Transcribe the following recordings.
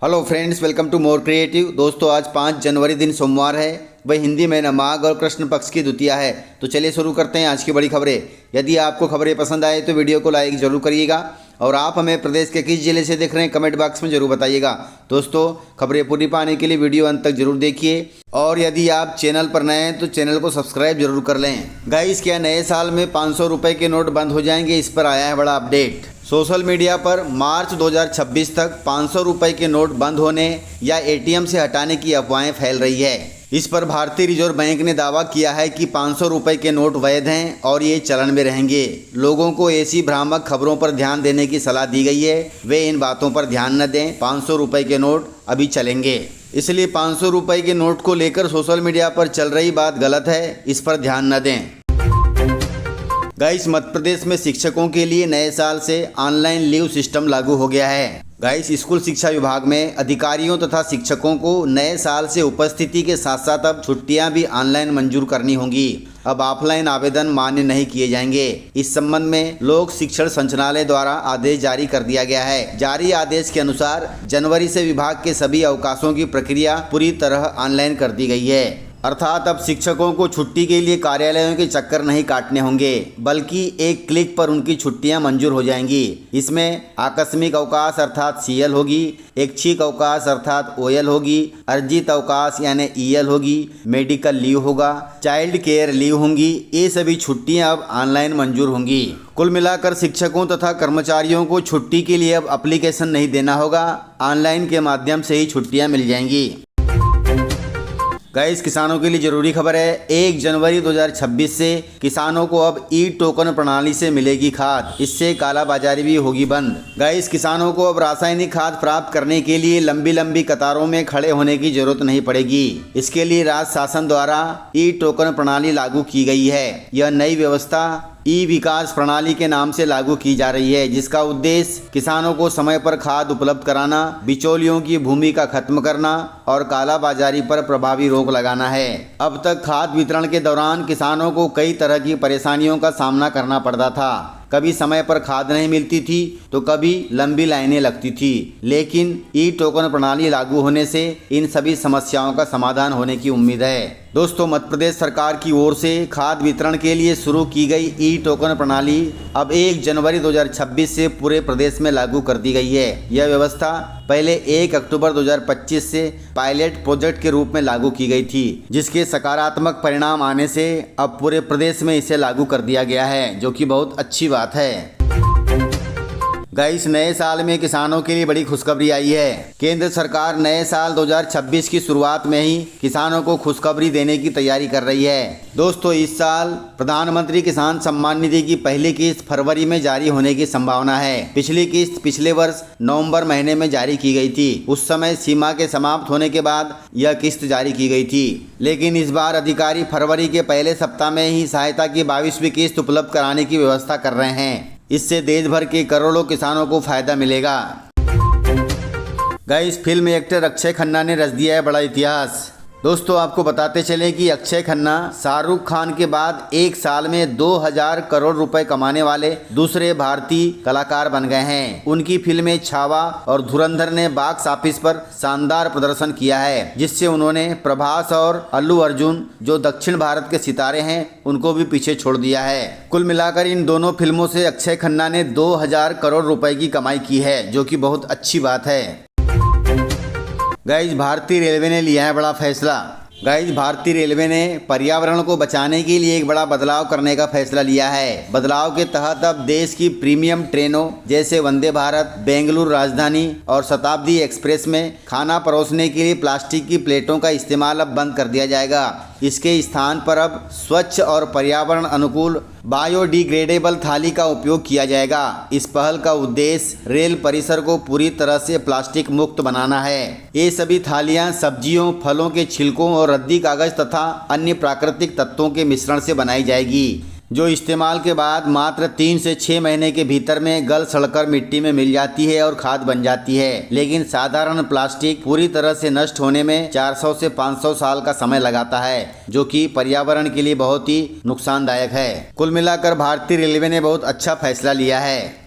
Hello friends, welcome to more creative. दोस्तों, आज 5 जनवरी दिन सोमवार है, वह हिंदी महीना माघ और कृष्ण पक्ष की द्वितीया है। तो चलिए शुरू करते हैं आज की बड़ी खबरें। यदि आपको खबरें पसंद आए तो वीडियो को लाइक जरूर करिएगा और आप हमें प्रदेश के किस जिले से देख रहे हैं कमेंट बॉक्स में जरूर बताइएगा। दोस्तों, खबरें पूरी पाने के लिए वीडियो अंत तक जरूर देखिए और यदि आप चैनल पर नए हैं तो चैनल को सब्सक्राइब जरूर कर लें। गाइस, क्या नए साल में 500 रुपये के नोट बंद हो जाएंगे? इस पर आया है बड़ा अपडेट। सोशल मीडिया पर मार्च 2026 तक 500 रुपये के नोट बंद होने या एटीएम से हटाने की अफवाहें फैल रही है। इस पर भारतीय रिजर्व बैंक ने दावा किया है कि 500 रुपये के नोट वैध हैं और ये चलन में रहेंगे। लोगों को ऐसी भ्रामक खबरों पर ध्यान देने की सलाह दी गई है, वे इन बातों पर ध्यान न दें। 500 रुपये के नोट अभी चलेंगे, इसलिए 500 रुपये के नोट को लेकर सोशल मीडिया पर चल रही बात गलत है, इस पर ध्यान न दें। गाइस, मध्य प्रदेश में शिक्षकों के लिए नए साल से ऑनलाइन लीव सिस्टम लागू हो गया है। गाइस, स्कूल शिक्षा विभाग में अधिकारियों तथा शिक्षकों को नए साल से उपस्थिति के साथ साथ अब छुट्टियां भी ऑनलाइन मंजूर करनी होंगी। अब ऑफलाइन आवेदन मान्य नहीं किए जाएंगे। इस संबंध में लोक शिक्षण संचालनालय द्वारा आदेश जारी कर दिया गया है। जारी आदेश के अनुसार जनवरी से विभाग के सभी अवकाशों की प्रक्रिया पूरी तरह ऑनलाइन कर दी गई है। अर्थात अब शिक्षकों को छुट्टी के लिए कार्यालयों के चक्कर नहीं काटने होंगे, बल्कि एक क्लिक पर उनकी छुट्टियां मंजूर हो जाएंगी। इसमें आकस्मिक अवकाश अर्थात सीएल होगी, ऐच्छिक अवकाश अर्थात ओएल होगी, अर्जित अवकाश यानी ईएल होगी, मेडिकल लीव होगा, चाइल्ड केयर लीव होंगी। ये सभी छुट्टियां अब ऑनलाइन मंजूर होंगी। कुल मिलाकर शिक्षकों तथा कर्मचारियों को छुट्टी के लिए अब एप्लीकेशन नहीं देना होगा, ऑनलाइन के माध्यम से ही छुट्टियां मिल जाएंगी। गाइस, किसानों के लिए जरूरी खबर है। 1 जनवरी 2026 से किसानों को अब ई टोकन प्रणाली से मिलेगी खाद। इससे कालाबाजारी भी होगी बंद। गाइस, किसानों को अब रासायनिक खाद प्राप्त करने के लिए लंबी लंबी कतारों में खड़े होने की जरूरत नहीं पड़ेगी। इसके लिए राज्य शासन द्वारा ई टोकन प्रणाली लागू की गई है। यह नई व्यवस्था ई विकास प्रणाली के नाम से लागू की जा रही है, जिसका उद्देश्य किसानों को समय पर खाद उपलब्ध कराना, बिचौलियों की भूमिका खत्म करना और कालाबाजारी पर प्रभावी रोक लगाना है। अब तक खाद वितरण के दौरान किसानों को कई तरह की परेशानियों का सामना करना पड़ता था। कभी समय पर खाद नहीं मिलती थी तो कभी लंबी लाइनें लगती थी, लेकिन ई टोकन प्रणाली लागू होने से इन सभी समस्याओं का समाधान होने की उम्मीद है। दोस्तों, मध्य प्रदेश सरकार की ओर से खाद वितरण के लिए शुरू की गई ई टोकन प्रणाली अब 1 जनवरी 2026 से पूरे प्रदेश में लागू कर दी गई है। यह व्यवस्था पहले 1 अक्टूबर 2025 से पायलट प्रोजेक्ट के रूप में लागू की गई थी, जिसके सकारात्मक परिणाम आने से अब पूरे प्रदेश में इसे लागू कर दिया गया है, जो कि बहुत अच्छी बात है। गाइस, नए साल में किसानों के लिए बड़ी खुशखबरी आई है। केंद्र सरकार नए साल 2026 की शुरुआत में ही किसानों को खुशखबरी देने की तैयारी कर रही है। दोस्तों, इस साल प्रधानमंत्री किसान सम्मान निधि की पहली किस्त फरवरी में जारी होने की संभावना है। पिछली किस्त पिछले वर्ष नवंबर महीने में जारी की गई थी। उस समय सीमा के समाप्त होने के बाद यह किस्त जारी की गई थी, लेकिन इस बार अधिकारी फरवरी के पहले सप्ताह में ही सहायता की 22वीं किस्त उपलब्ध कराने की व्यवस्था कर रहे हैं। इससे देश भर के करोड़ों किसानों को फायदा मिलेगा। Guys, film actor Akshay Khanna ने रच दिया है बड़ा इतिहास। दोस्तों, आपको बताते चले कि अक्षय खन्ना शाहरुख खान के बाद एक साल में 2000 करोड़ रुपए कमाने वाले दूसरे भारतीय कलाकार बन गए हैं। उनकी फिल्में छावा और धुरंधर ने बॉक्स ऑफिस पर शानदार प्रदर्शन किया है, जिससे उन्होंने प्रभास और अल्लू अर्जुन, जो दक्षिण भारत के सितारे हैं, उनको भी पीछे छोड़ दिया है। कुल मिलाकर इन दोनों फिल्मों से अक्षय खन्ना ने 2000 करोड़ रुपए की कमाई की है, जो कि बहुत अच्छी बात है। गाइस, भारतीय रेलवे ने लिया है बड़ा फैसला। गाइस, भारतीय रेलवे ने पर्यावरण को बचाने के लिए एक बड़ा बदलाव करने का फैसला लिया है। बदलाव के तहत अब देश की प्रीमियम ट्रेनों जैसे वंदे भारत, बेंगलुरु राजधानी और शताब्दी एक्सप्रेस में खाना परोसने के लिए प्लास्टिक की प्लेटों का इस्तेमाल अब बंद कर दिया जाएगा। इसके स्थान पर अब स्वच्छ और पर्यावरण अनुकूल बायोडिग्रेडेबल थाली का उपयोग किया जाएगा। इस पहल का उद्देश्य रेल परिसर को पूरी तरह से प्लास्टिक मुक्त बनाना है। ये सभी थालियां सब्जियों, फलों के छिलकों और रद्दी कागज तथा अन्य प्राकृतिक तत्वों के मिश्रण से बनाई जाएगी, जो इस्तेमाल के बाद मात्र 3 से 6 महीने के भीतर में गल सड़कर मिट्टी में मिल जाती है और खाद बन जाती है। लेकिन साधारण प्लास्टिक पूरी तरह से नष्ट होने में 400 से 500 साल का समय लगाता है, जो कि पर्यावरण के लिए बहुत ही नुकसानदायक है। कुल मिलाकर भारतीय रेलवे ने बहुत अच्छा फैसला लिया है।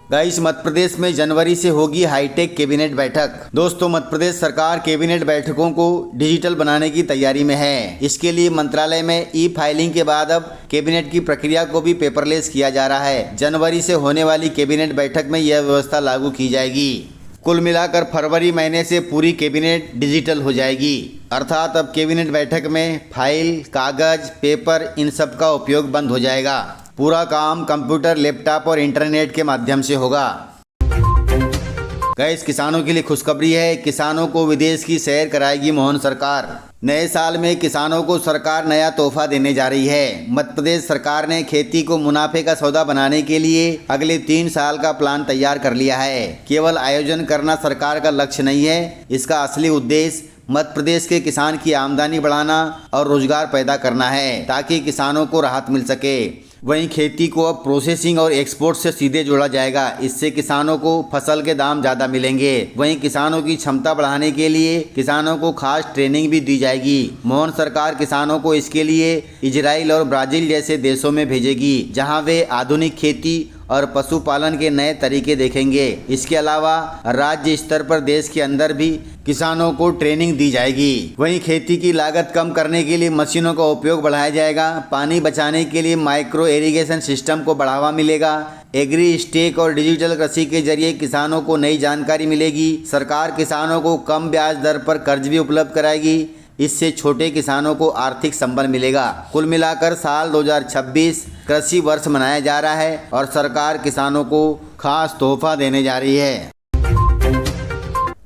गाइस, मध्य प्रदेश में जनवरी से होगी हाईटेक कैबिनेट बैठक। दोस्तों, मध्य प्रदेश सरकार कैबिनेट बैठकों को डिजिटल बनाने की तैयारी में है। इसके लिए मंत्रालय में ई फाइलिंग के बाद अब कैबिनेट की प्रक्रिया को भी पेपरलेस किया जा रहा है। जनवरी से होने वाली कैबिनेट बैठक में यह व्यवस्था लागू की जाएगी। कुल मिलाकर फरवरी महीने से पूरी कैबिनेट डिजिटल हो जाएगी, अर्थात अब कैबिनेट बैठक में फाइल, कागज, पेपर इन सब का उपयोग बंद हो जाएगा। पूरा काम कंप्यूटर, लैपटॉप और इंटरनेट के माध्यम से होगा। गाइस, किसानों के लिए खुशखबरी है। किसानों को विदेश की सैर कराएगी मोहन सरकार। नए साल में किसानों को सरकार नया तोहफा देने जा रही है। मध्य प्रदेश सरकार ने खेती को मुनाफे का सौदा बनाने के लिए अगले 3 साल का प्लान तैयार कर लिया है। केवल आयोजन करना सरकार का लक्ष्य नहीं है, इसका असली उद्देश्य मध्य प्रदेश के किसान की आमदनी बढ़ाना और रोजगार पैदा करना है, ताकि किसानों को राहत मिल सके। वहीं खेती को अब प्रोसेसिंग और एक्सपोर्ट से सीधे जोड़ा जाएगा। इससे किसानों को फसल के दाम ज़्यादा मिलेंगे। वहीं किसानों की क्षमता बढ़ाने के लिए किसानों को खास ट्रेनिंग भी दी जाएगी। मोहन सरकार किसानों को इसके लिए इजराइल और ब्राज़ील जैसे देशों में भेजेगी, जहां वे आधुनिक खेती और पशुपालन के नए तरीके देखेंगे। इसके अलावा राज्य स्तर पर देश के अंदर भी किसानों को ट्रेनिंग दी जाएगी। वहीं खेती की लागत कम करने के लिए मशीनों का उपयोग बढ़ाया जाएगा। पानी बचाने के लिए माइक्रो इरिगेशन सिस्टम को बढ़ावा मिलेगा। एग्री स्टेक और डिजिटल कृषि के जरिए किसानों को नई जानकारी मिलेगी। सरकार किसानों को कम ब्याज दर पर कर्ज भी उपलब्ध कराएगी। इससे छोटे किसानों को आर्थिक संबल मिलेगा। कुल मिलाकर साल 2026 कृषि वर्ष मनाया जा रहा है और सरकार किसानों को खास तोहफा देने जा रही है।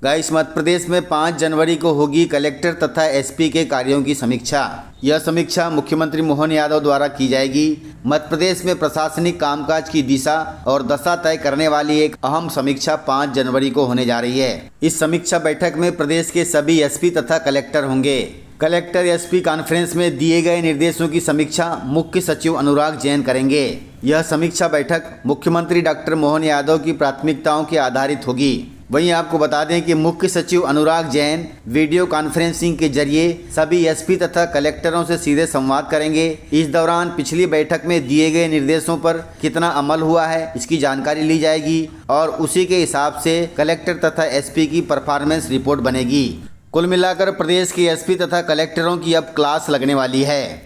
गाइस, मध्य प्रदेश में 5 जनवरी को होगी कलेक्टर तथा एसपी के कार्यों की समीक्षा। यह समीक्षा मुख्यमंत्री मोहन यादव द्वारा की जाएगी। मध्य प्रदेश में प्रशासनिक कामकाज की दिशा और दशा तय करने वाली एक अहम समीक्षा 5 जनवरी को होने जा रही है। इस समीक्षा बैठक में प्रदेश के सभी एसपी तथा कलेक्टर होंगे। कलेक्टर एसपी कॉन्फ्रेंस में दिए गए निर्देशों की समीक्षा मुख्य सचिव अनुराग जैन करेंगे। यह समीक्षा बैठक मुख्यमंत्री डॉक्टर मोहन यादव की प्राथमिकताओं के आधारित होगी। वहीं आपको बता दें कि मुख्य सचिव अनुराग जैन वीडियो कॉन्फ्रेंसिंग के जरिए सभी एसपी तथा कलेक्टरों से सीधे संवाद करेंगे। इस दौरान पिछली बैठक में दिए गए निर्देशों पर कितना अमल हुआ है, इसकी जानकारी ली जाएगी और उसी के हिसाब से कलेक्टर तथा एसपी की परफॉर्मेंस रिपोर्ट बनेगी। कुल मिलाकर प्रदेश के एसपी तथा कलेक्टरों की अब क्लास लगने वाली है।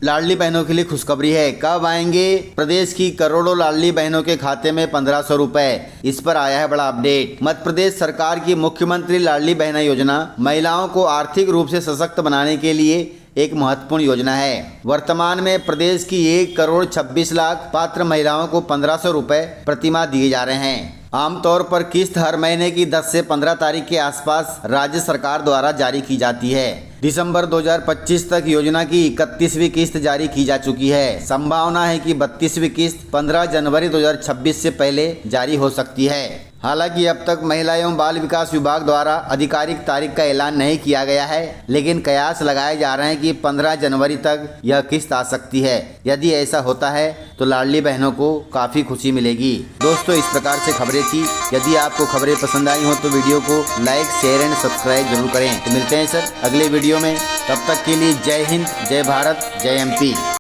लाडली बहनों के लिए खुशखबरी है। कब आएंगे प्रदेश की करोड़ों लाडली बहनों के खाते में 1500 रुपए? इस पर आया है बड़ा अपडेट। मध्य प्रदेश सरकार की मुख्यमंत्री लाडली बहना योजना महिलाओं को आर्थिक रूप से सशक्त बनाने के लिए एक महत्वपूर्ण योजना है। वर्तमान में प्रदेश की 1,26,00,000 पात्र महिलाओं को 1500 रुपए प्रतिमाह दिए जा रहे हैं। आमतौर पर किस्त हर महीने की 10 से 15 तारीख के आसपास राज्य सरकार द्वारा जारी की जाती है। दिसंबर 2025 तक योजना की 31वीं किस्त जारी की जा चुकी है। संभावना है कि 32वीं किस्त 15 जनवरी 2026 से पहले जारी हो सकती है। हालांकि अब तक महिला एवं बाल विकास विभाग द्वारा आधिकारिक तारीख का ऐलान नहीं किया गया है, लेकिन कयास लगाए जा रहे हैं कि 15 जनवरी तक यह किस्त आ सकती है। यदि ऐसा होता है तो लाडली बहनों को काफ़ी खुशी मिलेगी। दोस्तों, इस प्रकार से खबरें थी। यदि आपको खबरें पसंद आई हो तो वीडियो को लाइक, शेयर एंड सब्सक्राइब जरूर करें। तो मिलते हैं सर अगले वीडियो में। तब तक के लिए जय हिंद, जय भारत, जय MP।